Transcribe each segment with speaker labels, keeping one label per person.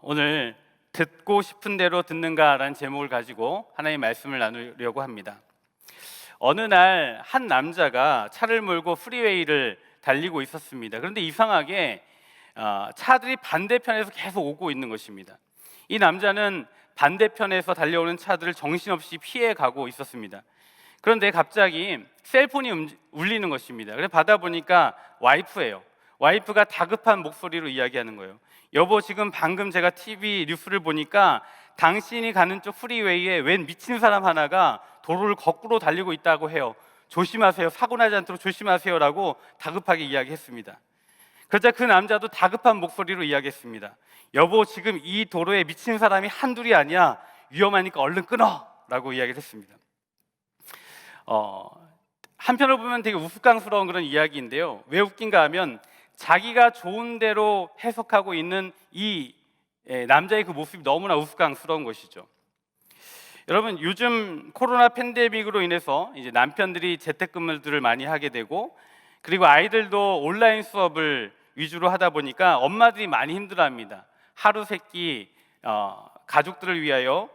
Speaker 1: 오늘 듣고 싶은 대로 듣는가라는 제목을 가지고 하나님의 말씀을 나누려고 합니다. 어느 날 한 남자가 차를 몰고 프리웨이를 달리고 있었습니다. 그런데 이상하게 차들이 반대편에서 계속 오고 있는 것입니다. 이 남자는 반대편에서 달려오는 차들을 정신없이 피해가고 있었습니다. 그런데 갑자기 셀폰이 울리는 것입니다. 그래서 받아보니까 와이프예요. 와이프가 다급한 목소리로 이야기하는 거예요. 여보, 지금 방금 제가 TV 뉴스를 보니까 당신이 가는 쪽 프리웨이에 웬 미친 사람 하나가 도로를 거꾸로 달리고 있다고 해요. 조심하세요. 사고 나지 않도록 조심하세요 라고 다급하게 이야기했습니다. 그러자 그 남자도 다급한 목소리로 이야기했습니다. 여보, 지금 이 도로에 미친 사람이 한둘이 아니야. 위험하니까 얼른 끊어 라고 이야기를 했습니다. 한편으로 보면 되게 우스꽝스러운 그런 이야기인데요. 왜 웃긴가 하면 자기가 좋은 대로 해석하고 있는 이 남자의 그 모습이 너무나 우스꽝스러운 것이죠. 여러분, 요즘 코로나 팬데믹으로 인해서 이제 남편들이 재택근무들을 많이 하게 되고, 그리고 아이들도 온라인 수업을 위주로 하다 보니까 엄마들이 많이 힘들어합니다. 하루 세끼 가족들을 위하여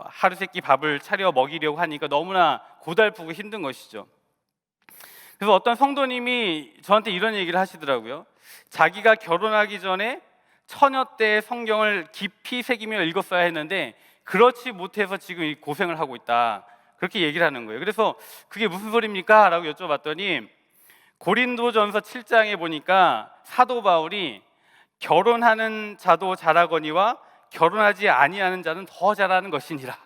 Speaker 1: 하루 세끼 밥을 차려 먹이려고 하니까 너무나 고달프고 힘든 것이죠. 그래서 어떤 성도님이 저한테 이런 얘기를 하시더라고요. 자기가 결혼하기 전에 처녀 때 성경을 깊이 새기며 읽었어야 했는데 그렇지 못해서 지금 고생을 하고 있다, 그렇게 얘기를 하는 거예요. 그래서 그게 무슨 소리입니까? 라고 여쭤봤더니 고린도전서 7장에 보니까 사도 바울이 결혼하는 자도 잘하거니와 결혼하지 아니하는 자는 더 잘하는 것이니라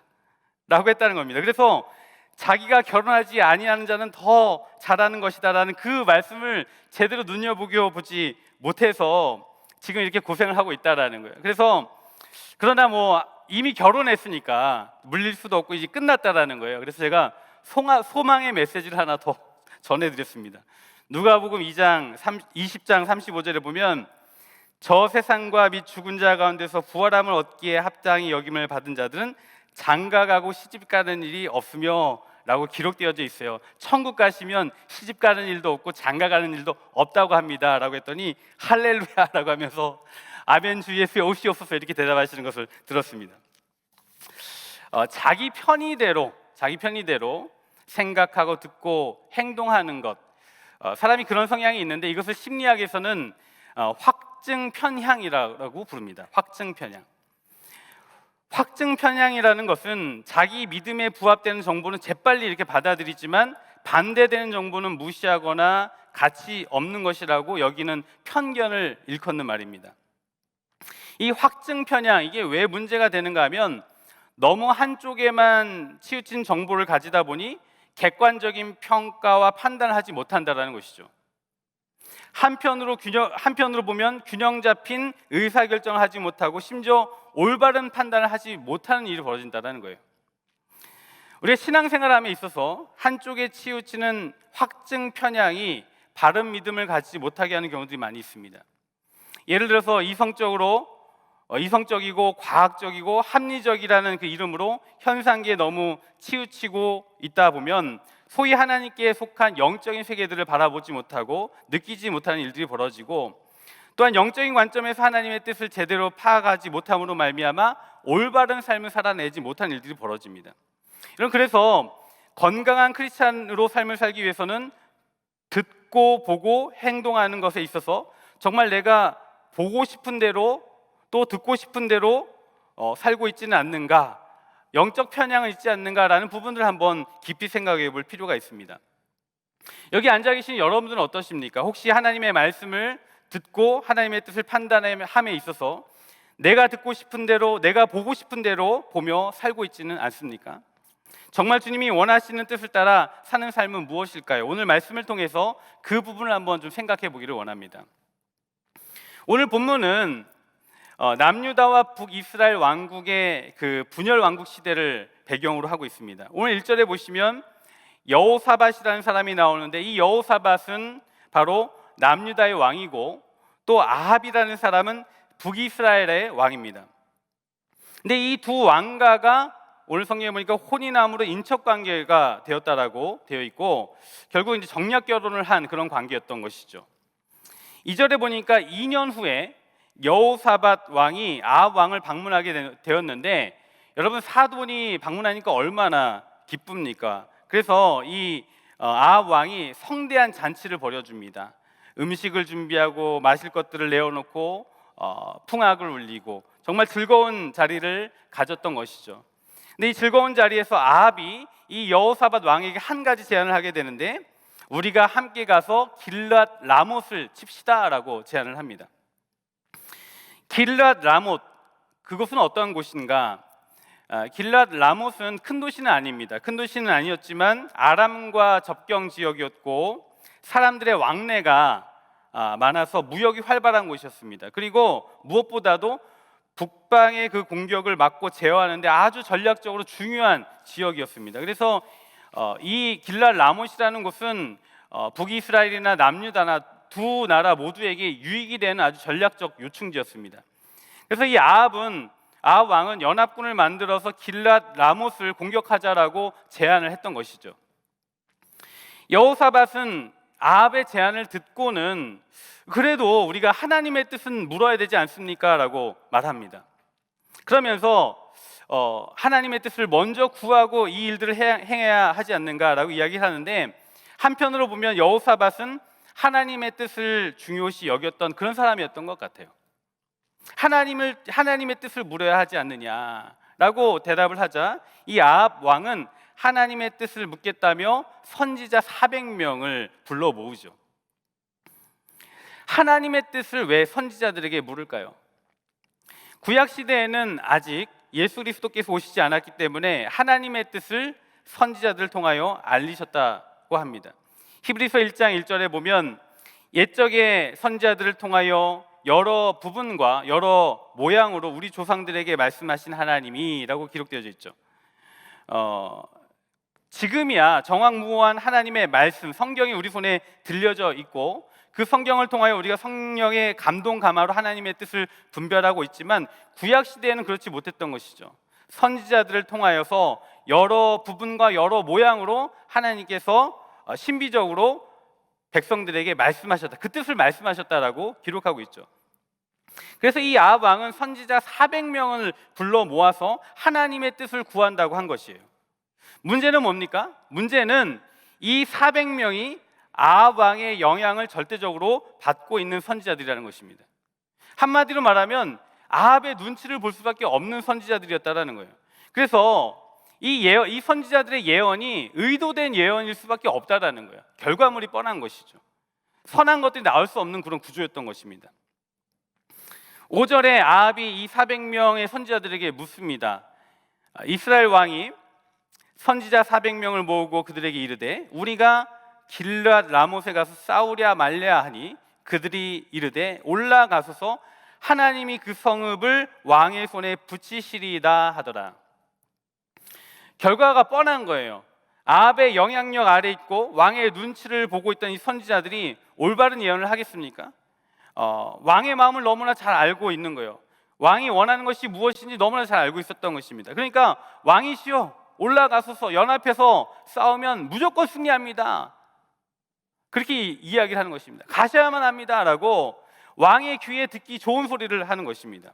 Speaker 1: 라고 했다는 겁니다. 그래서 자기가 결혼하지 아니하는 자는 더 잘하는 것이다라는 그 말씀을 제대로 눈여보지 못해서 지금 이렇게 고생을 하고 있다라는 거예요. 그래서 그러나 뭐 이미 결혼했으니까 물릴 수도 없고 이제 끝났다라는 거예요. 그래서 제가 소망의 메시지를 하나 더 전해드렸습니다. 누가복음 20장 35절에 보면 저 세상과 및 죽은 자 가운데서 부활함을 얻기에 합당히 여김을 받은 자들은 장가가고 시집가는 일이 없으며 라고 기록되어져 있어요. 천국 가시면 시집가는 일도 없고 장가가는 일도 없다고 합니다 라고 했더니 할렐루야 라고 하면서 아멘 주 예수에 옵시옵소서 이렇게 대답하시는 것을 들었습니다. 자기 편의대로 생각하고 듣고 행동하는 것, 사람이 그런 성향이 있는데 이것을 심리학에서는 확증 편향이라고 부릅니다. 확증 편향. 확증 편향이라는 것은 자기 믿음에 부합되는 정보는 재빨리 이렇게 받아들이지만 반대되는 정보는 무시하거나 가치 없는 것이라고 여기는 편견을 일컫는 말입니다. 이 확증 편향, 이게 왜 문제가 되는가 하면 너무 한쪽에만 치우친 정보를 가지다 보니 객관적인 평가와 판단을 하지 못한다는 것이죠. 한편으로 보면 균형 잡힌 의사결정을 하지 못하고 심지어 올바른 판단을 하지 못하는 일이 벌어진다는 거예요. 우리가 신앙생활함에 있어서 한쪽에 치우치는 확증 편향이 바른 믿음을 가지지 못하게 하는 경우들이 많이 있습니다. 예를 들어서 이성적이고 과학적이고 합리적이라는 그 이름으로 현상계에 너무 치우치고 있다 보면 소위 하나님께 속한 영적인 세계들을 바라보지 못하고 느끼지 못하는 일들이 벌어지고, 또한 영적인 관점에서 하나님의 뜻을 제대로 파악하지 못함으로 말미암아 올바른 삶을 살아내지 못하는 일들이 벌어집니다. 그래서 건강한 크리스찬으로 삶을 살기 위해서는 듣고 보고 행동하는 것에 있어서 정말 내가 보고 싶은 대로 또 듣고 싶은 대로 살고 있지는 않는가, 영적 편향은 있지 않는가라는 부분들을 한번 깊이 생각해 볼 필요가 있습니다. 여기 앉아 계신 여러분들은 어떠십니까? 혹시 하나님의 말씀을 듣고 하나님의 뜻을 판단함에 있어서 내가 듣고 싶은 대로, 내가 보고 싶은 대로 보며 살고 있지는 않습니까? 정말 주님이 원하시는 뜻을 따라 사는 삶은 무엇일까요? 오늘 말씀을 통해서 그 부분을 한번 좀 생각해 보기를 원합니다. 오늘 본문은 남유다와 북이스라엘 왕국의 그 분열 왕국 시대를 배경으로 하고 있습니다. 오늘 1절에 보시면 여호사밧이라는 사람이 나오는데 이 여호사밧은 바로 남유다의 왕이고 또 아합이라는 사람은 북이스라엘의 왕입니다. 근데 이 두 왕가가 오늘 성경에 보니까 혼인함으로 인척 관계가 되었다라고 되어 있고 결국 이제 정략 결혼을 한 그런 관계였던 것이죠. 2절에 보니까 2년 후에 여호사밧 왕이 아합 왕을 방문하게 되었는데, 여러분 사돈이 방문하니까 얼마나 기쁩니까? 그래서 이 아합 왕이 성대한 잔치를 벌여줍니다. 음식을 준비하고 마실 것들을 내어놓고 풍악을 울리고 정말 즐거운 자리를 가졌던 것이죠. 근데 이 즐거운 자리에서 아합이 이 여호사밧 왕에게 한 가지 제안을 하게 되는데, 우리가 함께 가서 길랏 라못을 칩시다라고 제안을 합니다. 길랏 라못, 그곳은 어떤 곳인가? 길랏 라못은 큰 도시는 아닙니다. 큰 도시는 아니었지만 아람과 접경 지역이었고 사람들의 왕래가 많아서 무역이 활발한 곳이었습니다. 그리고 무엇보다도 북방의 그 공격을 막고 제어하는데 아주 전략적으로 중요한 지역이었습니다. 그래서 이 길랏 라못이라는 곳은 북이스라엘이나 남유다나 두 나라 모두에게 유익이 되는 아주 전략적 요충지였습니다. 그래서 이 아합 왕은 연합군을 만들어서 길랏 라못을 공격하자라고 제안을 했던 것이죠. 여호사밧은 아합의 제안을 듣고는 그래도 우리가 하나님의 뜻은 물어야 되지 않습니까? 라고 말합니다. 그러면서 하나님의 뜻을 먼저 구하고 이 일들을 행해야 하지 않는가라고 이야기를 하는데, 한편으로 보면 여호사밧은 하나님의 뜻을 중요시 여겼던 그런 사람이었던 것 같아요. 하나님의 뜻을 물어야 하지 않느냐라고 대답을 하자 이 아합 왕은 하나님의 뜻을 묻겠다며 선지자 400명을 불러 모으죠. 하나님의 뜻을 왜 선지자들에게 물을까요? 구약 시대에는 아직 예수 그리스도께서 오시지 않았기 때문에 하나님의 뜻을 선지자들을 통하여 알리셨다고 합니다. 히브리서 1장 1절에 보면 옛적의 선지자들을 통하여 여러 부분과 여러 모양으로 우리 조상들에게 말씀하신 하나님이라고 기록되어져 있죠. 지금이야 정확무한 하나님의 말씀, 성경이 우리 손에 들려져 있고 그 성경을 통하여 우리가 성령의 감동 감화로 하나님의 뜻을 분별하고 있지만, 구약 시대에는 그렇지 못했던 것이죠. 선지자들을 통하여서 여러 부분과 여러 모양으로 하나님께서 신비적으로 백성들에게 말씀하셨다, 그 뜻을 말씀하셨다라고 기록하고 있죠. 그래서 이 아합 왕은 선지자 400명을 불러 모아서 하나님의 뜻을 구한다고 한 것이에요. 문제는 뭡니까? 문제는 이 400명이 아합 왕의 영향을 절대적으로 받고 있는 선지자들이라는 것입니다. 한마디로 말하면 아합의 눈치를 볼 수밖에 없는 선지자들이었다라는 거예요. 그래서 이 선지자들의 예언이 의도된 예언일 수밖에 없다라는 거예요. 결과물이 뻔한 것이죠. 선한 것들이 나올 수 없는 그런 구조였던 것입니다. 5절에 아합이 이 400명의 선지자들에게 묻습니다. 이스라엘 왕이 선지자 400명을 모으고 그들에게 이르되 우리가 길랏 라못에 가서 싸우랴 말랴 하니 그들이 이르되 올라가소서 하나님이 그 성읍을 왕의 손에 붙이시리이다 하더라. 결과가 뻔한 거예요. 아합의 영향력 아래 있고 왕의 눈치를 보고 있던 이 선지자들이 올바른 예언을 하겠습니까? 왕의 마음을 너무나 잘 알고 있는 거예요. 왕이 원하는 것이 무엇인지 너무나 잘 알고 있었던 것입니다. 그러니까 왕이시여 올라가소서 연합해서 싸우면 무조건 승리합니다, 그렇게 이야기를 하는 것입니다. 가셔야만 합니다 라고 왕의 귀에 듣기 좋은 소리를 하는 것입니다.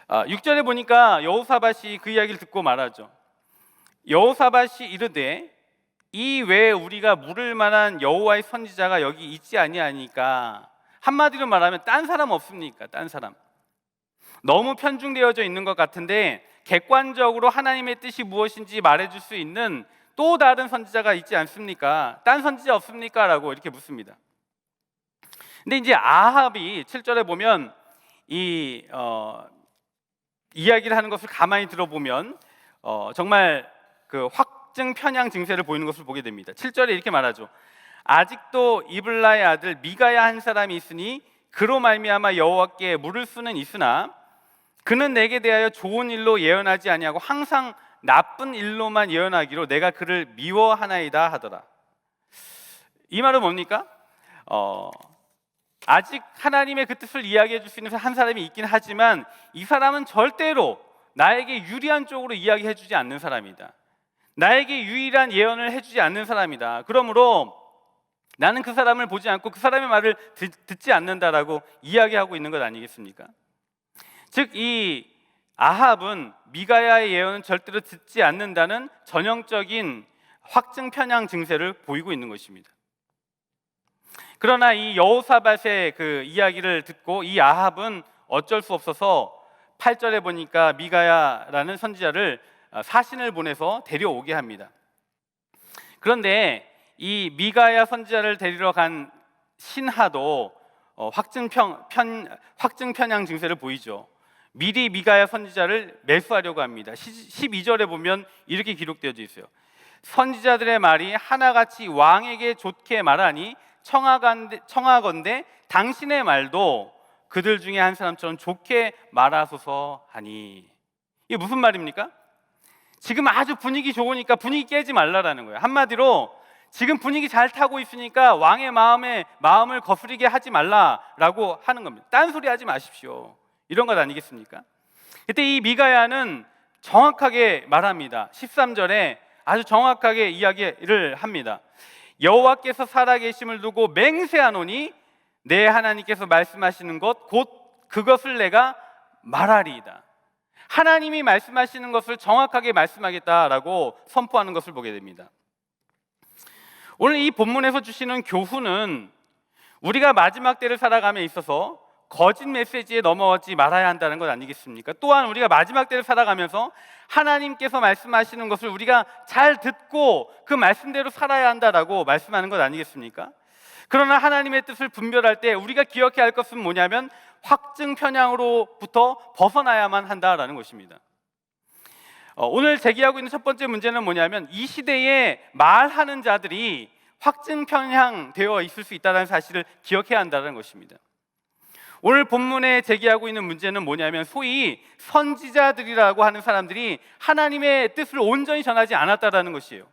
Speaker 1: 6절에 보니까 여호사밧이 그 이야기를 듣고 말하죠. 여호사밧이 이르되 이 외에 우리가 물을 만한 여호와의 선지자가 여기 있지 아니하니까, 한마디로 말하면 딴 사람 없습니까? 딴 사람. 너무 편중되어져 있는 것 같은데 객관적으로 하나님의 뜻이 무엇인지 말해줄 수 있는 또 다른 선지자가 있지 않습니까? 딴 선지자 없습니까? 라고 이렇게 묻습니다. 근데 이제 아합이 7절에 보면 이야기를 하는 것을 가만히 들어보면 정말 그 확증 편향 증세를 보이는 것을 보게 됩니다. 7절에 이렇게 말하죠. 아직도 이블라의 아들 미가야 한 사람이 있으니 그로 말미암아 여호와께 물을 수는 있으나 그는 내게 대하여 좋은 일로 예언하지 아니하고 항상 나쁜 일로만 예언하기로 내가 그를 미워하나이다 하더라. 이 말은 뭡니까? 아직 하나님의 그 뜻을 이야기해 줄 수 있는 한 사람이 있긴 하지만 이 사람은 절대로 나에게 유리한 쪽으로 이야기해 주지 않는 사람이다. 나에게 유일한 예언을 해주지 않는 사람이다. 그러므로 나는 그 사람을 보지 않고 그 사람의 말을 듣지 않는다라고 이야기하고 있는 것 아니겠습니까? 즉 이 아합은 미가야의 예언은 절대로 듣지 않는다는 전형적인 확증 편향 증세를 보이고 있는 것입니다. 그러나 이 여호사밧의 그 이야기를 듣고 이 아합은 어쩔 수 없어서 8절에 보니까 미가야라는 선지자를 사신을 보내서 데려오게 합니다. 그런데 이 미가야 선지자를 데리러 간 신하도 확증 편향 증세를 보이죠. 미리 미가야 선지자를 매수하려고 합니다. 12절에 보면 이렇게 기록되어져 있어요. 선지자들의 말이 하나같이 왕에게 좋게 말하니 청하건대 당신의 말도 그들 중에 한 사람처럼 좋게 말하소서 하니. 이게 무슨 말입니까? 지금 아주 분위기 좋으니까 분위기 깨지 말라라는 거예요. 한마디로 지금 분위기 잘 타고 있으니까 왕의 마음을 거스리게 하지 말라라고 하는 겁니다. 딴소리 하지 마십시오. 이런 것 아니겠습니까? 그때 이 미가야는 정확하게 말합니다. 13절에 아주 정확하게 이야기를 합니다. 여호와께서 살아계심을 두고 맹세하노니 내 하나님께서 말씀하시는 것 곧 그것을 내가 말하리이다. 하나님이 말씀하시는 것을 정확하게 말씀하겠다라고 선포하는 것을 보게 됩니다. 오늘 이 본문에서 주시는 교훈은 우리가 마지막 때를 살아감에 있어서 거짓 메시지에 넘어가지 말아야 한다는 것 아니겠습니까? 또한 우리가 마지막 때를 살아가면서 하나님께서 말씀하시는 것을 우리가 잘 듣고 그 말씀대로 살아야 한다라고 말씀하는 것 아니겠습니까? 그러나 하나님의 뜻을 분별할 때 우리가 기억해야 할 것은 뭐냐면 확증 편향으로부터 벗어나야만 한다라는 것입니다. 오늘 제기하고 있는 첫 번째 문제는 뭐냐면 이 시대에 말하는 자들이 확증 편향되어 있을 수 있다는 사실을 기억해야 한다는 것입니다. 오늘 본문에 제기하고 있는 문제는 뭐냐면 소위 선지자들이라고 하는 사람들이 하나님의 뜻을 온전히 전하지 않았다라는 것이에요.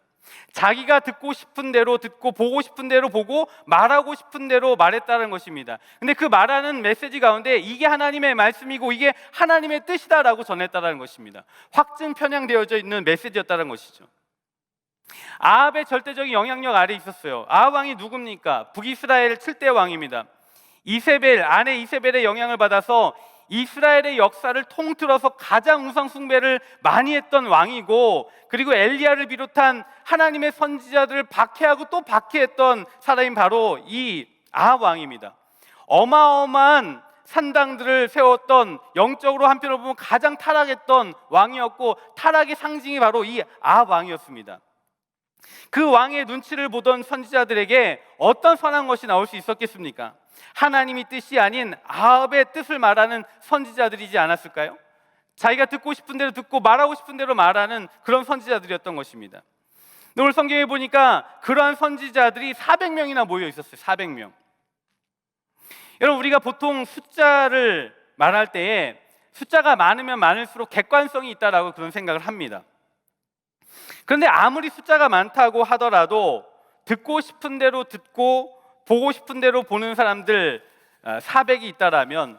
Speaker 1: 자기가 듣고 싶은 대로 듣고 보고 싶은 대로 보고 말하고 싶은 대로 말했다는 것입니다. 근데 그 말하는 메시지 가운데 이게 하나님의 말씀이고 이게 하나님의 뜻이다라고 전했다는 것입니다. 확증 편향되어져 있는 메시지였다는 것이죠. 아합의 절대적인 영향력 아래 있었어요. 아합 왕이 누굽니까? 북이스라엘 7대 왕입니다. 아내 이세벨의 영향을 받아서 이스라엘의 역사를 통틀어서 가장 우상 숭배를 많이 했던 왕이고, 그리고 엘리야를 비롯한 하나님의 선지자들을 박해하고 또 박해했던 사람이 바로 이 아합 왕입니다. 어마어마한 산당들을 세웠던, 영적으로 한편으로 보면 가장 타락했던 왕이었고, 타락의 상징이 바로 이 아합 왕이었습니다. 그 왕의 눈치를 보던 선지자들에게 어떤 선한 것이 나올 수 있었겠습니까? 하나님이 뜻이 아닌 아합의 뜻을 말하는 선지자들이지 않았을까요? 자기가 듣고 싶은 대로 듣고 말하고 싶은 대로 말하는 그런 선지자들이었던 것입니다. 오늘 성경에 보니까 그러한 선지자들이 400명이나 모여 있었어요. 400명. 여러분, 우리가 보통 숫자를 말할 때에 숫자가 많으면 많을수록 객관성이 있다라고 그런 생각을 합니다. 그런데 아무리 숫자가 많다고 하더라도 듣고 싶은 대로 듣고 보고 싶은 대로 보는 사람들 400이 있다라면,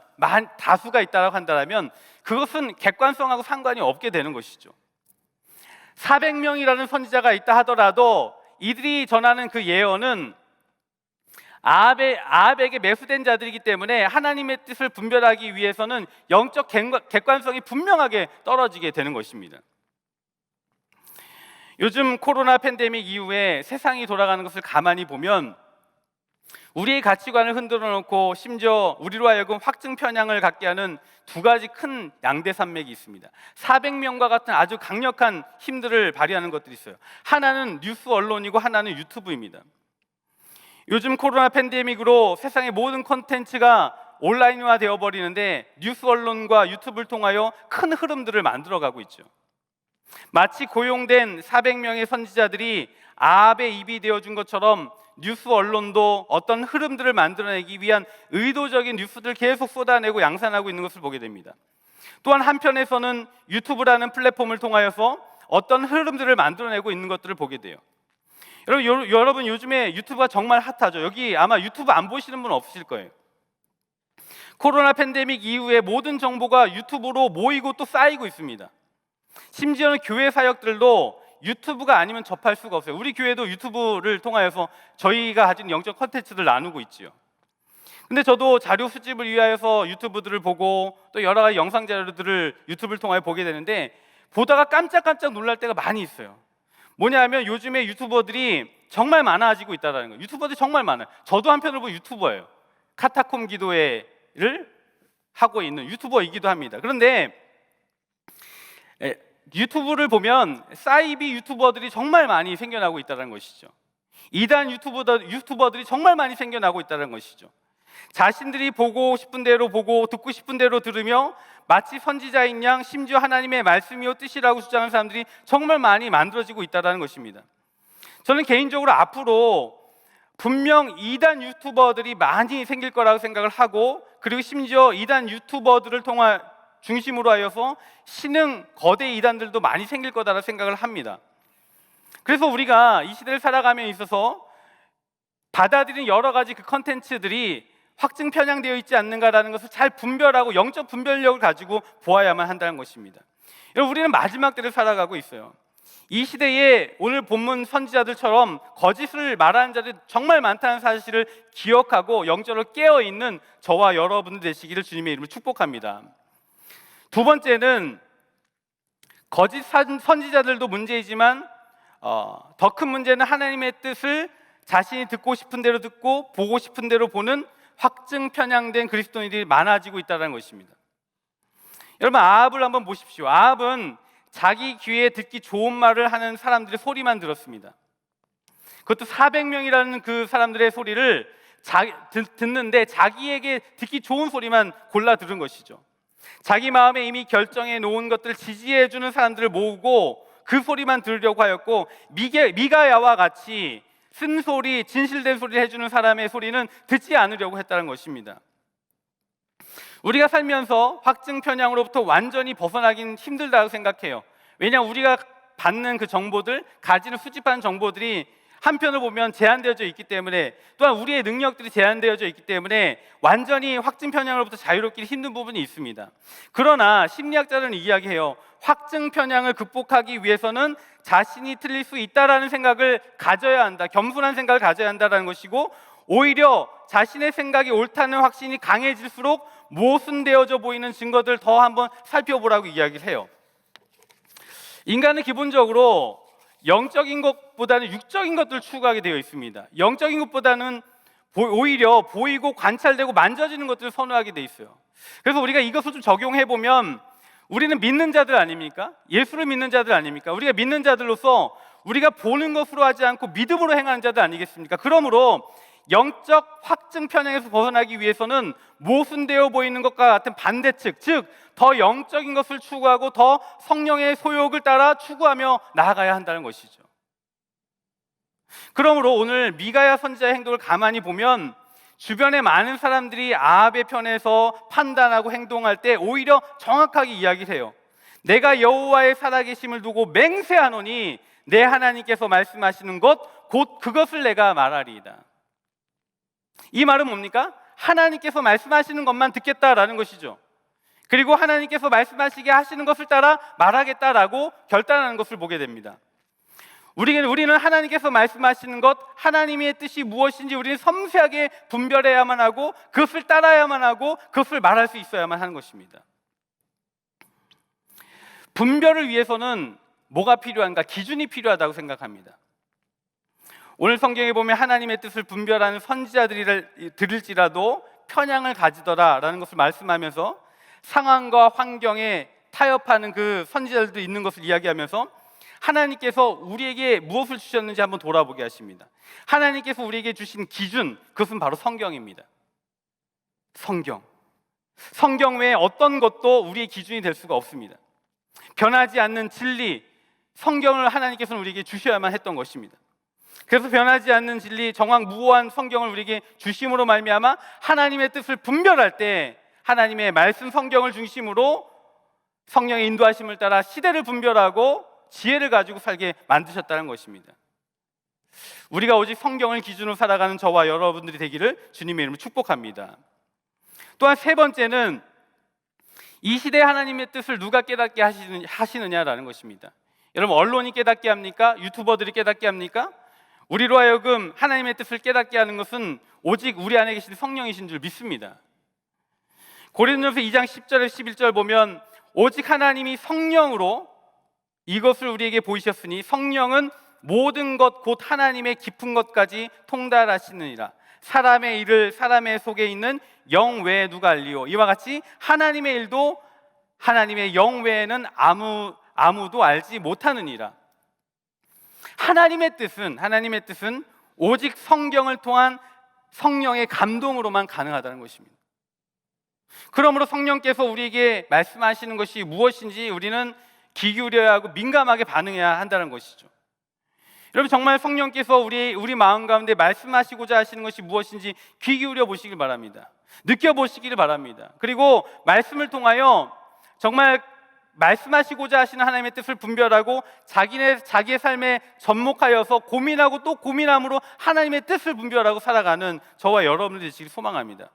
Speaker 1: 다수가 있다라고 한다면 그것은 객관성하고 상관이 없게 되는 것이죠. 400명이라는 선지자가 있다 하더라도 이들이 전하는 그 예언은 아합에게 매수된 자들이기 때문에 하나님의 뜻을 분별하기 위해서는 영적 객관성이 분명하게 떨어지게 되는 것입니다. 요즘 코로나 팬데믹 이후에 세상이 돌아가는 것을 가만히 보면 우리의 가치관을 흔들어 놓고 심지어 우리로 하여금 확증 편향을 갖게 하는 두 가지 큰 양대산맥이 있습니다. 400명과 같은 아주 강력한 힘들을 발휘하는 것들이 있어요. 하나는 뉴스 언론이고 하나는 유튜브입니다. 요즘 코로나 팬데믹으로 세상의 모든 콘텐츠가 온라인화 되어버리는데 뉴스 언론과 유튜브를 통하여 큰 흐름들을 만들어가고 있죠. 마치 고용된 400명의 선지자들이 아합의 입이 되어준 것처럼 뉴스 언론도 어떤 흐름들을 만들어내기 위한 의도적인 뉴스들을 계속 쏟아내고 양산하고 있는 것을 보게 됩니다. 또한 한편에서는 유튜브라는 플랫폼을 통하여서 어떤 흐름들을 만들어내고 있는 것들을 보게 돼요. 여러분 요즘에 유튜브가 정말 핫하죠. 여기 아마 유튜브 안 보시는 분 없으실 거예요. 코로나 팬데믹 이후에 모든 정보가 유튜브로 모이고 또 쌓이고 있습니다. 심지어는 교회 사역들도 유튜브가 아니면 접할 수가 없어요. 우리 교회도 유튜브를 통하여서 저희가 가진 영적 컨텐츠를 나누고 있지요. 근데 저도 자료 수집을 위하여서 유튜브들을 보고 또 여러 가지 영상 자료들을 유튜브를 통하여 보게 되는데, 보다가 깜짝깜짝 놀랄 때가 많이 있어요. 뭐냐면 요즘에 유튜버들이 정말 많아지고 있다는 거예요. 유튜버들이 정말 많아요. 저도 한편으로 보면 유튜버예요. 카타콤 기도회를 하고 있는 유튜버이기도 합니다. 그런데 유튜브를 보면 사이비 유튜버들이 정말 많이 생겨나고 있다는 것이죠. 이단 유튜버들이 정말 많이 생겨나고 있다는 것이죠. 자신들이 보고 싶은 대로 보고 듣고 싶은 대로 들으며 마치 선지자인 양 심지어 하나님의 말씀이요 뜻이라고 주장하는 사람들이 정말 많이 만들어지고 있다는 것입니다. 저는 개인적으로 앞으로 분명 이단 유튜버들이 많이 생길 거라고 생각을 하고, 그리고 심지어 이단 유튜버들을 통한 중심으로 하여서 신흥 거대 이단들도 많이 생길 거다라고 생각을 합니다. 그래서 우리가 이 시대를 살아감에 있어서 받아들인 여러 가지 그 컨텐츠들이 확증 편향되어 있지 않는가라는 것을 잘 분별하고 영적 분별력을 가지고 보아야만 한다는 것입니다. 여러분, 우리는 마지막 때를 살아가고 있어요. 이 시대에 오늘 본문 선지자들처럼 거짓을 말하는 자들이 정말 많다는 사실을 기억하고 영적으로 깨어있는 저와 여러분들 되시기를 주님의 이름으로 축복합니다. 두 번째는 거짓 선지자들도 문제이지만 더 큰 문제는 하나님의 뜻을 자신이 듣고 싶은 대로 듣고 보고 싶은 대로 보는 확증 편향된 그리스도인들이 많아지고 있다는 것입니다. 여러분, 아합을 한번 보십시오. 아합은 자기 귀에 듣기 좋은 말을 하는 사람들의 소리만 들었습니다. 그것도 400명이라는 그 사람들의 소리를 듣는데 자기에게 듣기 좋은 소리만 골라 들은 것이죠. 자기 마음에 이미 결정해 놓은 것들을 지지해 주는 사람들을 모으고 그 소리만 들으려고 하였고, 미가야와 같이 쓴소리, 진실된 소리를 해주는 사람의 소리는 듣지 않으려고 했다는 것입니다. 우리가 살면서 확증 편향으로부터 완전히 벗어나긴 힘들다고 생각해요. 왜냐하면 우리가 받는 그 정보들, 가지는 수집하는 정보들이 한편으로 보면 제한되어져 있기 때문에, 또한 우리의 능력들이 제한되어져 있기 때문에 완전히 확증 편향으로부터 자유롭기 힘든 부분이 있습니다. 그러나 심리학자들은 이야기해요. 확증 편향을 극복하기 위해서는 자신이 틀릴 수 있다라는 생각을 가져야 한다, 겸손한 생각을 가져야 한다는 것이고, 오히려 자신의 생각이 옳다는 확신이 강해질수록 모순되어져 보이는 증거들을 더 한번 살펴보라고 이야기를 해요. 인간은 기본적으로 영적인 것보다는 육적인 것들을 추구하게 되어 있습니다. 영적인 것보다는 오히려 보이고 관찰되고 만져지는 것들을 선호하게 되어 있어요. 그래서 우리가 이것을 좀 적용해 보면, 우리는 믿는 자들 아닙니까? 예수를 믿는 자들 아닙니까? 우리가 믿는 자들로서 우리가 보는 것으로 하지 않고 믿음으로 행하는 자들 아니겠습니까? 그러므로 영적 확증 편향에서 벗어나기 위해서는 모순되어 보이는 것과 같은 반대측, 즉 더 영적인 것을 추구하고 더 성령의 소욕을 따라 추구하며 나아가야 한다는 것이죠. 그러므로 오늘 미가야 선지자의 행동을 가만히 보면 주변의 많은 사람들이 아합의 편에서 판단하고 행동할 때 오히려 정확하게 이야기를 해요. 내가 여호와의 살아계심을 두고 맹세하노니 내 하나님께서 말씀하시는 것 곧 그것을 내가 말하리이다. 이 말은 뭡니까? 하나님께서 말씀하시는 것만 듣겠다라는 것이죠. 그리고 하나님께서 말씀하시게 하시는 것을 따라 말하겠다라고 결단하는 것을 보게 됩니다. 우리는 하나님께서 말씀하시는 것, 하나님의 뜻이 무엇인지 우리는 섬세하게 분별해야만 하고 그것을 따라야만 하고 그것을 말할 수 있어야만 하는 것입니다. 분별을 위해서는 뭐가 필요한가? 기준이 필요하다고 생각합니다. 오늘 성경에 보면 하나님의 뜻을 분별하는 선지자들이 들을지라도 편향을 가지더라라는 것을 말씀하면서 상황과 환경에 타협하는 그 선지자들도 있는 것을 이야기하면서 하나님께서 우리에게 무엇을 주셨는지 한번 돌아보게 하십니다. 하나님께서 우리에게 주신 기준, 그것은 바로 성경입니다. 성경 외에 어떤 것도 우리의 기준이 될 수가 없습니다. 변하지 않는 진리, 성경을 하나님께서는 우리에게 주셔야만 했던 것입니다. 그래서 변하지 않는 진리, 정확무고한 성경을 우리에게 주심으로 말미암아 하나님의 뜻을 분별할 때 하나님의 말씀 성경을 중심으로 성령의 인도하심을 따라 시대를 분별하고 지혜를 가지고 살게 만드셨다는 것입니다. 우리가 오직 성경을 기준으로 살아가는 저와 여러분들이 되기를 주님의 이름으로 축복합니다. 또한 세 번째는 이 시대의 하나님의 뜻을 누가 깨닫게 하시느냐라는 것입니다. 여러분, 언론이 깨닫게 합니까? 유튜버들이 깨닫게 합니까? 우리로 하여금 하나님의 뜻을 깨닫게 하는 것은 오직 우리 안에 계신 성령이신 줄 믿습니다. 고린도전서 2장 10절에 11절 보면 오직 하나님이 성령으로 이것을 우리에게 보이셨으니 성령은 모든 것 곧 하나님의 깊은 것까지 통달하시느니라. 사람의 일을 사람의 속에 있는 영 외에 누가 알리오. 이와 같이 하나님의 일도 하나님의 영 외에는 아무도 알지 못하느니라. 하나님의 뜻은 오직 성경을 통한 성령의 감동으로만 가능하다는 것입니다. 그러므로 성령께서 우리에게 말씀하시는 것이 무엇인지 우리는 귀 기울여야 하고 민감하게 반응해야 한다는 것이죠. 여러분, 정말 성령께서 우리 마음 가운데 말씀하시고자 하시는 것이 무엇인지 귀 기울여 보시길 바랍니다. 느껴보시기를 바랍니다. 그리고 말씀을 통하여 정말 말씀하시고자 하시는 하나님의 뜻을 분별하고 자기의 삶에 접목하여서 고민하고 또 고민함으로 하나님의 뜻을 분별하고 살아가는 저와 여러분들 되시길 소망합니다.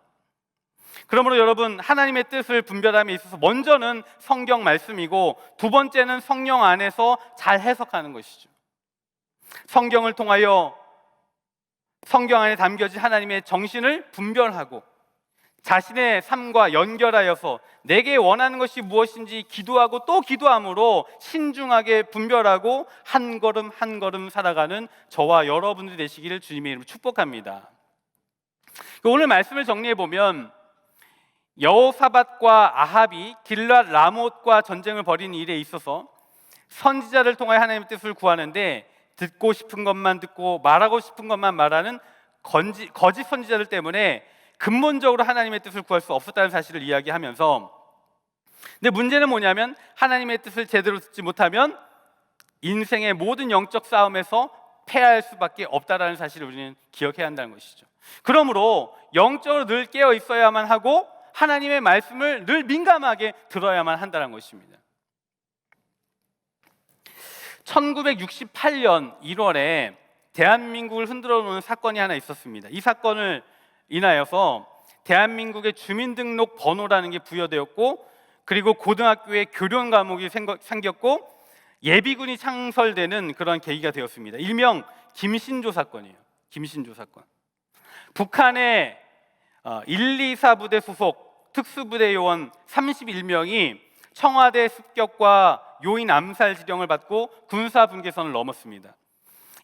Speaker 1: 그러므로 여러분, 하나님의 뜻을 분별함에 있어서 먼저는 성경 말씀이고 두 번째는 성령 안에서 잘 해석하는 것이죠. 성경을 통하여 성경 안에 담겨진 하나님의 정신을 분별하고 자신의 삶과 연결하여서 내게 원하는 것이 무엇인지 기도하고 또 기도함으로 신중하게 분별하고 한 걸음 한 걸음 살아가는 저와 여러분들이 되시기를 주님의 이름으로 축복합니다. 오늘 말씀을 정리해 보면 여호사밧과 아합이 길랏 라못과 전쟁을 벌이는 일에 있어서 선지자를 통해 하나님의 뜻을 구하는데 듣고 싶은 것만 듣고 말하고 싶은 것만 말하는 거짓 선지자들 때문에 근본적으로 하나님의 뜻을 구할 수 없었다는 사실을 이야기하면서, 근데 문제는 뭐냐면 하나님의 뜻을 제대로 듣지 못하면 인생의 모든 영적 싸움에서 패할 수밖에 없다라는 사실을 우리는 기억해야 한다는 것이죠. 그러므로 영적으로 늘 깨어 있어야만 하고 하나님의 말씀을 늘 민감하게 들어야만 한다는 것입니다. 1968년 1월에 대한민국을 흔들어 놓은 사건이 하나 있었습니다. 이 사건을 인하여서 대한민국의 주민등록 번호라는 게 부여되었고, 그리고 고등학교에 교련 과목이 생겼고 예비군이 창설되는 그런 계기가 되었습니다. 일명 김신조 사건이에요. 김신조 사건. 북한의 124 부대 소속 특수부대 요원 31명이 청와대 습격과 요인 암살 지령을 받고 군사 분계선을 넘었습니다.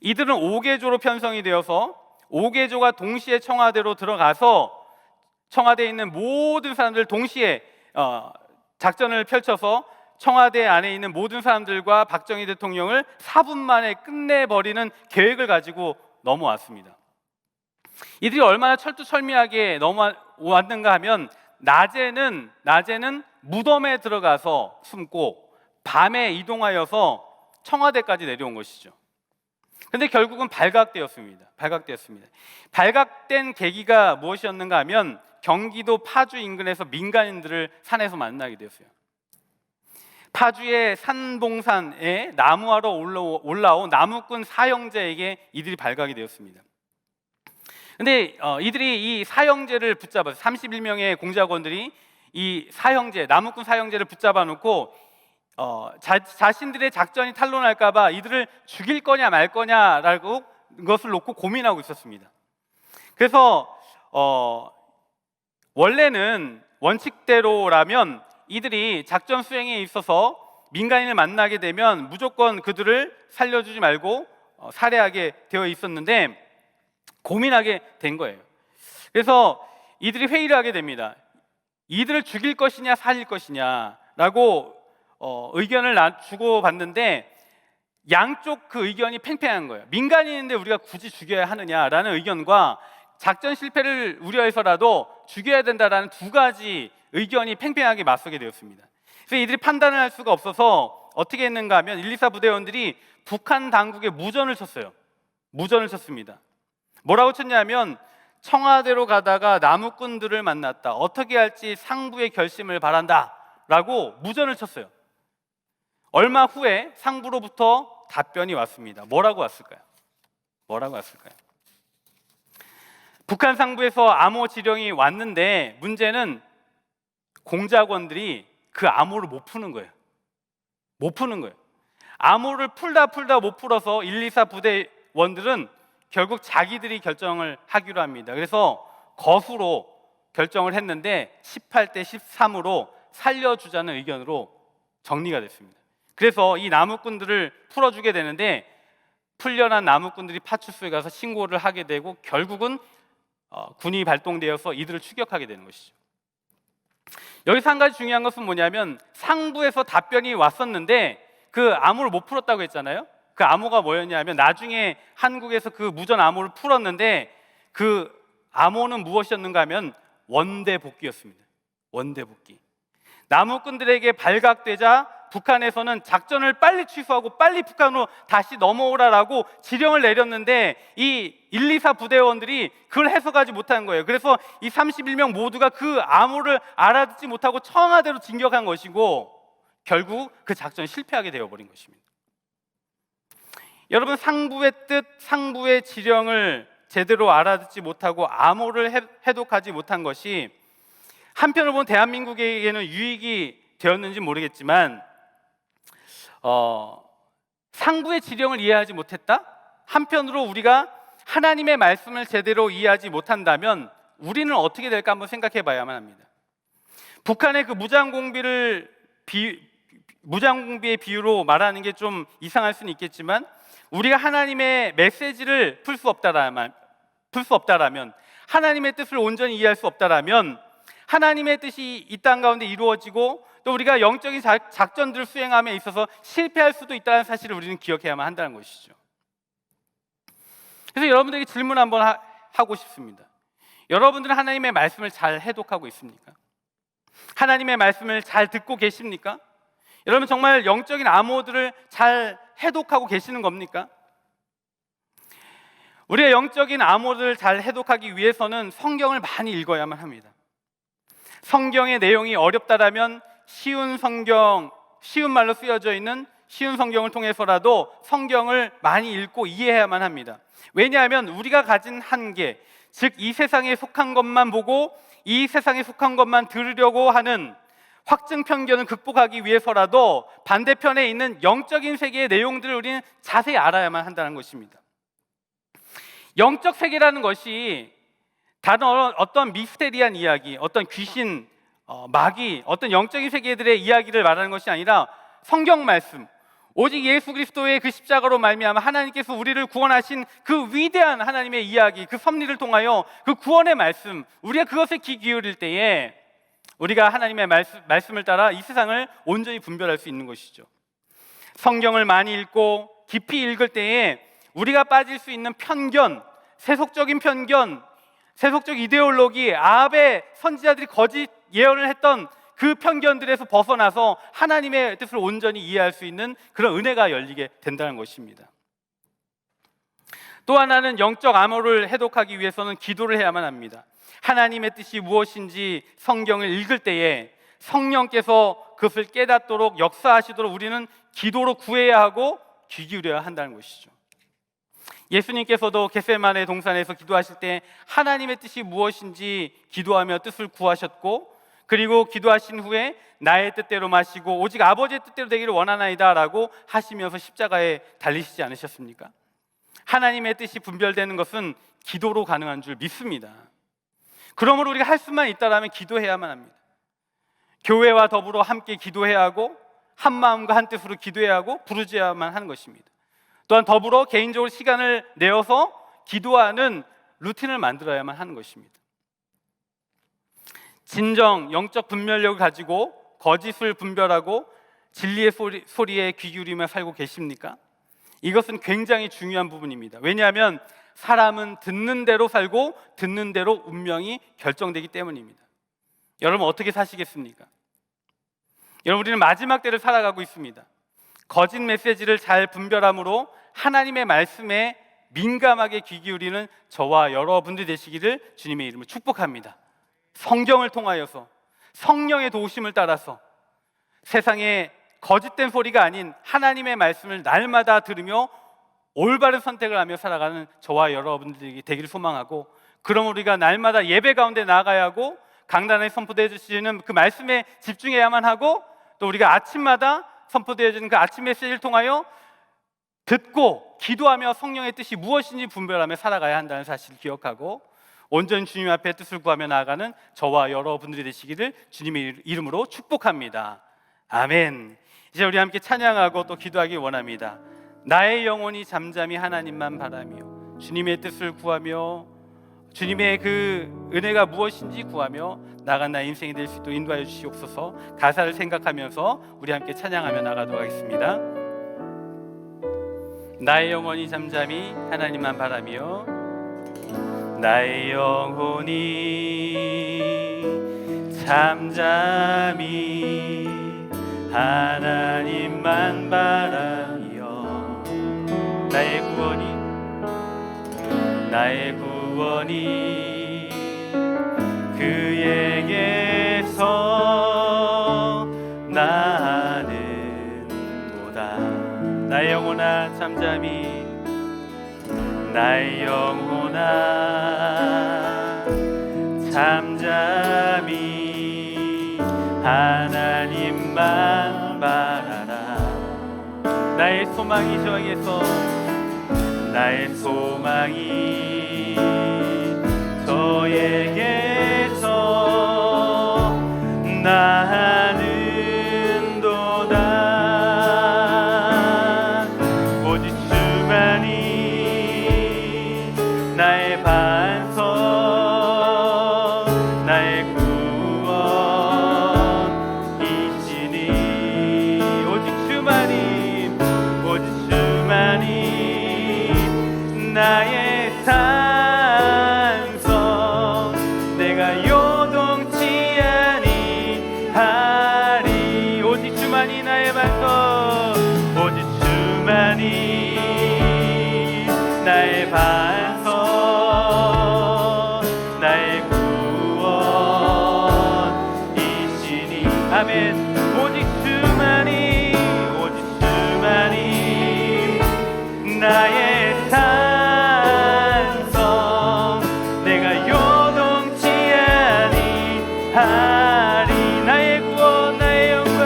Speaker 1: 이들은 5개조로 편성이 되어서 5개조가 동시에 청와대로 들어가서 청와대에 있는 모든 사람들 동시에 작전을 펼쳐서 청와대 안에 있는 모든 사람들과 박정희 대통령을 4분 만에 끝내버리는 계획을 가지고 넘어왔습니다. 이들이 얼마나 철두철미하게 넘어왔는가 하면 낮에는 무덤에 들어가서 숨고 밤에 이동하여서 청와대까지 내려온 것이죠. 그런데 결국은 발각되었습니다. 발각된 계기가 무엇이었는가 하면 경기도 파주 인근에서 민간인들을 산에서 만나게 되었어요. 파주의 산봉산에 나무하러 올라온 나무꾼 사형제에게 이들이 발각이 되었습니다. 근데 이들이 이 사형제를 붙잡아서 31명의 공작원들이 이 나무꾼 사형제를 붙잡아 놓고 자신들의 작전이 탄로날까 봐 이들을 죽일 거냐 말 거냐라고 것을 놓고 고민하고 있었습니다. 그래서 원래는 원칙대로라면 이들이 작전 수행에 있어서 민간인을 만나게 되면 무조건 그들을 살려주지 말고 살해하게 되어 있었는데 고민하게 된 거예요. 그래서 이들이 회의를 하게 됩니다. 이들을 죽일 것이냐 살릴 것이냐라고 의견을 주고받는데 양쪽 그 의견이 팽팽한 거예요. 민간인인데 우리가 굳이 죽여야 하느냐라는 의견과 작전 실패를 우려해서라도 죽여야 된다라는 두 가지 의견이 팽팽하게 맞서게 되었습니다. 그래서 이들이 판단을 할 수가 없어서 어떻게 했는가 하면 124 부대원들이 북한 당국에 무전을 쳤어요. 무전을 쳤습니다. 뭐라고 쳤냐면 청와대로 가다가 나무꾼들을 만났다. 어떻게 할지 상부의 결심을 바란다 라고 무전을 쳤어요. 얼마 후에 상부로부터 답변이 왔습니다. 뭐라고 왔을까요? 북한 상부에서 암호 지령이 왔는데 문제는 공작원들이 그 암호를 못 푸는 거예요. 암호를 풀다 못 풀어서 124 부대원들은 결국 자기들이 결정을 하기로 합니다. 그래서 거수로 결정을 했는데 18대 13으로 살려주자는 의견으로 정리가 됐습니다. 그래서 이 나무꾼들을 풀어주게 되는데 풀려난 나무꾼들이 파출소에 가서 신고를 하게 되고 결국은 군이 발동되어서 이들을 추격하게 되는 것이죠. 여기서 한 가지 중요한 것은 뭐냐면 상부에서 답변이 왔었는데 그 암호를 못 풀었다고 했잖아요. 그 암호가 뭐였냐면 나중에 한국에서 그 무전 암호를 풀었는데 그 암호는 무엇이었는가 하면 원대복귀였습니다. 원대복귀. 나무꾼들에게 발각되자 북한에서는 작전을 빨리 취소하고 빨리 북한으로 다시 넘어오라라고 지령을 내렸는데 이 124 부대원들이 그걸 해석하지 못한 거예요. 그래서 이 31명 모두가 그 암호를 알아듣지 못하고 청와대로 진격한 것이고 결국 그 작전이 실패하게 되어버린 것입니다. 여러분, 상부의 뜻, 상부의 지령을 제대로 알아듣지 못하고 암호를 해독하지 못한 것이 한편으로 보면 대한민국에게는 유익이 되었는지 모르겠지만 상부의 지령을 이해하지 못했다? 한편으로 우리가 하나님의 말씀을 제대로 이해하지 못한다면 우리는 어떻게 될까 한번 생각해 봐야만 합니다. 북한의 그 무장공비의 비유로 말하는 게 좀 이상할 수는 있겠지만 우리가 하나님의 메시지를 풀 수 없다라면 하나님의 뜻을 온전히 이해할 수 없다라면 하나님의 뜻이 이 땅 가운데 이루어지고 또 우리가 영적인 작전들을 수행함에 있어서 실패할 수도 있다는 사실을 우리는 기억해야만 한다는 것이죠. 그래서 여러분들에게 질문 한번 하고 싶습니다. 여러분들은 하나님의 말씀을 잘 해독하고 있습니까? 하나님의 말씀을 잘 듣고 계십니까? 여러분 정말 영적인 암호들을 잘 해독하고 계시는 겁니까? 우리가 영적인 암호들을 잘 해독하기 위해서는 성경을 많이 읽어야만 합니다. 성경의 내용이 어렵다라면 쉬운 성경, 쉬운 말로 쓰여져 있는 쉬운 성경을 통해서라도 성경을 많이 읽고 이해해야만 합니다. 왜냐하면 우리가 가진 한계, 즉 이 세상에 속한 것만 보고 이 세상에 속한 것만 들으려고 하는 확증 편견을 극복하기 위해서라도 반대편에 있는 영적인 세계의 내용들을 우리는 자세히 알아야만 한다는 것입니다. 영적 세계라는 것이 다른 어떤 미스테리한 이야기, 어떤 귀신, 마귀, 어떤 영적인 세계들의 이야기를 말하는 것이 아니라 성경 말씀, 오직 예수 그리스도의 그 십자가로 말미암아 하나님께서 우리를 구원하신 그 위대한 하나님의 이야기, 그 섭리를 통하여 그 구원의 말씀, 우리가 그것에 귀 기울일 때에 우리가 하나님의 말씀을 따라 이 세상을 온전히 분별할 수 있는 것이죠. 성경을 많이 읽고 깊이 읽을 때에 우리가 빠질 수 있는 편견, 세속적인 편견, 세속적 이데올로기, 아합의 선지자들이 거짓 예언을 했던 그 편견들에서 벗어나서 하나님의 뜻을 온전히 이해할 수 있는 그런 은혜가 열리게 된다는 것입니다. 또 하나는 영적 암호를 해독하기 위해서는 기도를 해야만 합니다. 하나님의 뜻이 무엇인지 성경을 읽을 때에 성령께서 그것을 깨닫도록 역사하시도록 우리는 기도로 구해야 하고 귀 기울여야 한다는 것이죠. 예수님께서도 겟세마네 동산에서 기도하실 때 하나님의 뜻이 무엇인지 기도하며 뜻을 구하셨고 그리고 기도하신 후에 나의 뜻대로 마시고 오직 아버지의 뜻대로 되기를 원하나이다 라고 하시면서 십자가에 달리시지 않으셨습니까? 하나님의 뜻이 분별되는 것은 기도로 가능한 줄 믿습니다. 그러므로 우리가 할 수만 있다면 기도해야만 합니다. 교회와 더불어 함께 기도해야 하고 한 마음과 한 뜻으로 기도해야 하고 부르짖어야만 하는 것입니다. 또한 더불어 개인적으로 시간을 내어서 기도하는 루틴을 만들어야만 하는 것입니다. 진정 영적 분별력을 가지고 거짓을 분별하고 진리의 소리에 귀 기울이며 살고 계십니까? 이것은 굉장히 중요한 부분입니다. 왜냐하면 사람은 듣는 대로 살고 듣는 대로 운명이 결정되기 때문입니다. 여러분 어떻게 사시겠습니까? 여러분 우리는 마지막 때를 살아가고 있습니다. 거짓 메시지를 잘 분별함으로 하나님의 말씀에 민감하게 귀 기울이는 저와 여러분들 되시기를 주님의 이름으로 축복합니다. 성경을 통하여서 성령의 도우심을 따라서 세상에 거짓된 소리가 아닌 하나님의 말씀을 날마다 들으며 올바른 선택을 하며 살아가는 저와 여러분들이 되기를 소망하고, 그럼 우리가 날마다 예배 가운데 나아가야 하고 강단에 선포되어 주시는 그 말씀에 집중해야만 하고, 또 우리가 아침마다 선포되어지는 그 아침 메시지를 통하여 듣고 기도하며 성령의 뜻이 무엇인지 분별하며 살아가야 한다는 사실을 기억하고 온전히 주님 앞에 뜻을 구하며 나아가는 저와 여러분들이 되시기를 주님의 이름으로 축복합니다. 아멘. 이제 우리 함께 찬양하고 또 기도하기 원합니다. 나의 영혼이 잠잠히 하나님만 바라며 주님의 뜻을 구하며 주님의 그 은혜가 무엇인지 구하며 나아간 나의 인생이 될 수 있도록 인도하여 주시옵소서. 가사를 생각하면서 우리 함께 찬양하며 나가도록 하겠습니다. 나의 영혼이 잠잠히 하나님만 바라며 나의 영혼이 잠잠히 하나님만 바라며 나의 구원이 그에게서 나는도다. 나의 영혼아 잠잠히 나의 영혼아 잠잠히 하나님만 바라라. 나의 소망이 저에게서 나의 소망이 저에게서 나는도다. 오직 주만이 나의 반석 나의 구원이시니 오직 주만이 나의 산성 내가 요동치 아니하리. 오직 주만이 나의 반석 오직 주만이 나의 반석 나의 구원이시니 아멘. 오직 주만이 나의 산성 내가 요동치 아니하리. 나의 구원 나의 영광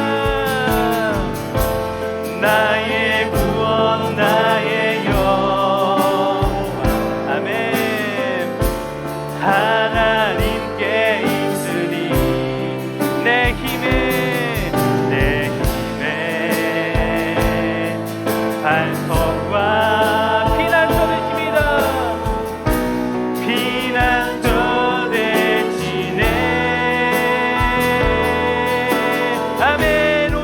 Speaker 1: 나의 구원 나의 영광 아멘. 하나님께 있으니 내 힘에 반석과 피난처 되시네. 아멘.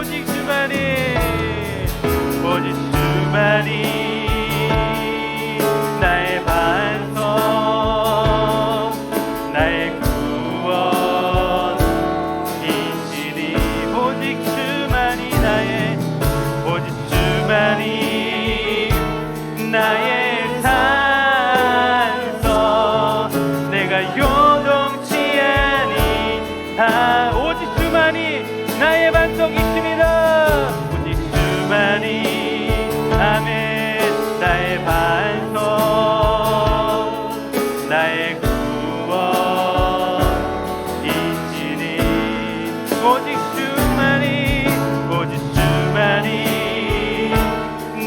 Speaker 1: 오직 주만이 나의 반석 나의 구원이시니 오직 주만이 나의 산성 내가 요동치 아니하. 오직 주만이 나의 반석이십니다. 오직 주만이 아멘. 나의 반석 나의 구원이시니 오직 주만이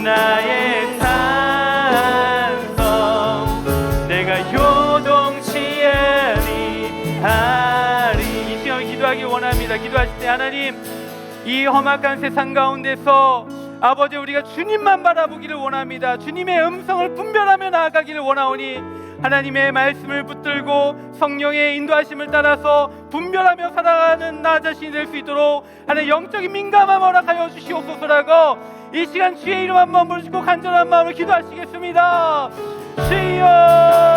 Speaker 1: 나의 요동치 아니하리. 이 시간 기도하기 원합니다. 기도하실 때 하나님 이 험악한 세상 가운데서 아버지 우리가 주님만 바라보기를 원합니다. 주님의 음성을 분별하며 나아가기를 원하오니 하나님의 말씀을 붙들고 성령의 인도하심을 따라서 분별하며 살아가는 나 자신이 될 수 있도록 하나님 영적인 민감함 허락하여 주시옵소서라고 이 시간 주의 이름 한번 부르시고 간절한 마음으로 기도하시겠습니다. 주여